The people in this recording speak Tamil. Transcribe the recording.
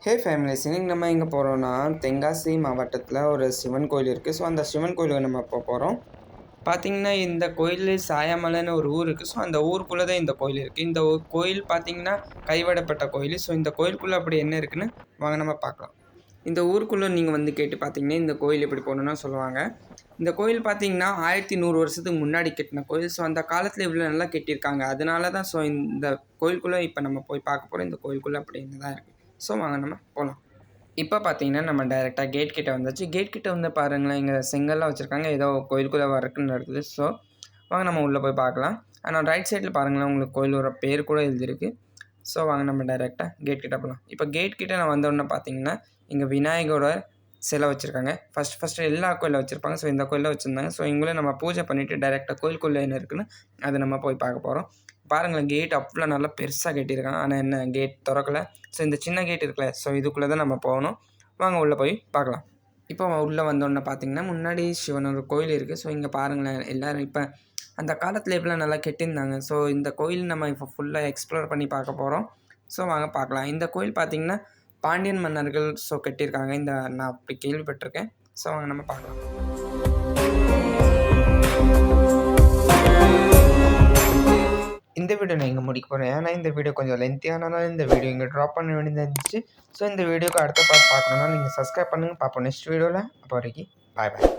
ஹே ஃபேமிலிஸ், இன்னைக்கு நம்ம எங்கே போகிறோம்னா தென்காசி மாவட்டத்தில் ஒரு சிவன் கோயில் இருக்குது. ஸோ அந்த சிவன் கோயிலுக்கு நம்ம போகிறோம். பார்த்தீங்கன்னா இந்த கோயில் சாயாமலைன்னு ஒரு ஊர் இருக்குது. ஸோ அந்த ஊருக்குள்ளே தான் இந்த கோயில் இருக்குது. இந்த கோயில் பார்த்தீங்கன்னா கைவிடப்பட்ட கோயில். ஸோ இந்த கோயிலுக்குள்ளே அப்படி என்ன இருக்குன்னு வாங்க நம்ம பார்க்கலாம். இந்த ஊருக்குள்ளே நீங்கள் வந்து கேட்டு பார்த்தீங்கன்னா இந்த கோயில் எப்படி போகணுன்னா சொல்லுவாங்க. இந்த கோயில் பார்த்தீங்கன்னா 1100 வருஷத்துக்கு முன்னாடி கட்டின கோயில். ஸோ அந்த காலத்தில் இவ்வளோ நல்லா கட்டியிருக்காங்க. அதனால தான் இந்த கோயிலுக்குள்ளே இப்போ நம்ம போய் பார்க்க போகிறோம். இந்த கோயிலுக்குள்ளே அப்படி என்ன தான் இருக்குது. ஸோ வாங்க நம்ம போகலாம். இப்போ பார்த்தீங்கன்னா நம்ம டைரெக்டாக கேட் கிட்டே வந்தாச்சு. கேட் கிட்டே வந்து பாருங்களேன், இங்கே செங்கல்லாம் வச்சுருக்காங்க. ஏதோ கோயிலுக்குள்ளே ஒர்க்குன்னு நடக்குது. ஸோ வாங்க நம்ம உள்ளே போய் பார்க்கலாம். ஆனால் ரைட் சைடில் பாருங்களேன், உங்களுக்கு கோயிலோட பேர் கூட எழுதிருக்கு. ஸோ வாங்க நம்ம டைரெக்டாக கேட் கிட்டே போகலாம். இப்போ கேட் கிட்டே நான் வந்தோடனே பார்த்தீங்கன்னா இங்கே விநாயகரோட சிலை வச்சுருக்காங்க. ஃபஸ்ட்டு எல்லா கோயிலில் வச்சுருப்பாங்க. ஸோ இந்த கோயிலில் வச்சுருந்தாங்க. ஸோ இவங்களே நம்ம பூஜை பண்ணிவிட்டு டைரெக்டாக கோயிலுக்குள்ளே என்ன இருக்குன்னு அதை நம்ம போய் பார்க்க போகிறோம். பாருங்களேன், கேட் அவ்வளோ நல்லா பெருசாக கட்டியிருக்காங்க. ஆனால் என்ன கேட் திறக்கலை. ஸோ இந்த சின்ன கேட் இருக்குல்ல, ஸோ இதுக்குள்ளே தான் நம்ம போகணும். வாங்க உள்ளே போய் பார்க்கலாம். இப்போ உள்ளே வந்தோடனே பார்த்தீங்கன்னா முன்னாடி சிவனோட கோயில் இருக்குது. ஸோ இங்கே பாருங்களேன், எல்லோரும் இப்போ அந்த காலத்தில் எப்படிலாம் நல்லா கட்டியிருந்தாங்க. ஸோ இந்த கோயில் நம்ம இப்போ ஃபுல்லாக எக்ஸ்ப்ளோர் பண்ணி பார்க்க போகிறோம். ஸோ வாங்க பார்க்கலாம். இந்த கோயில் பார்த்திங்கன்னா பாண்டியன் மன்னர்கள் ஸோ கட்டியிருக்காங்க. நான் அப்படி கேள்விப்பட்டிருக்கேன். ஸோ வாங்க நம்ம பார்க்கலாம். இந்த வீடியோ நான் இங்கே முடிக்க போகிறேன். ஏன்னா இந்த வீடியோ கொஞ்சம் லென்த்தியானனால இந்த வீடியோ இங்கே ட்ராப் பண்ண வேண்டியதாக இருந்துச்சு. ஸோ இந்த வீடியோக்கு அடுத்த பார்ட் பார்க்கணுன்னா நீங்கள் சப்ஸ்கிரைப் பண்ணுங்கள். பார்ப்போம் நெக்ஸ்ட் வீடியோவில். அப்போ வரைக்கும் பாய் பாய்.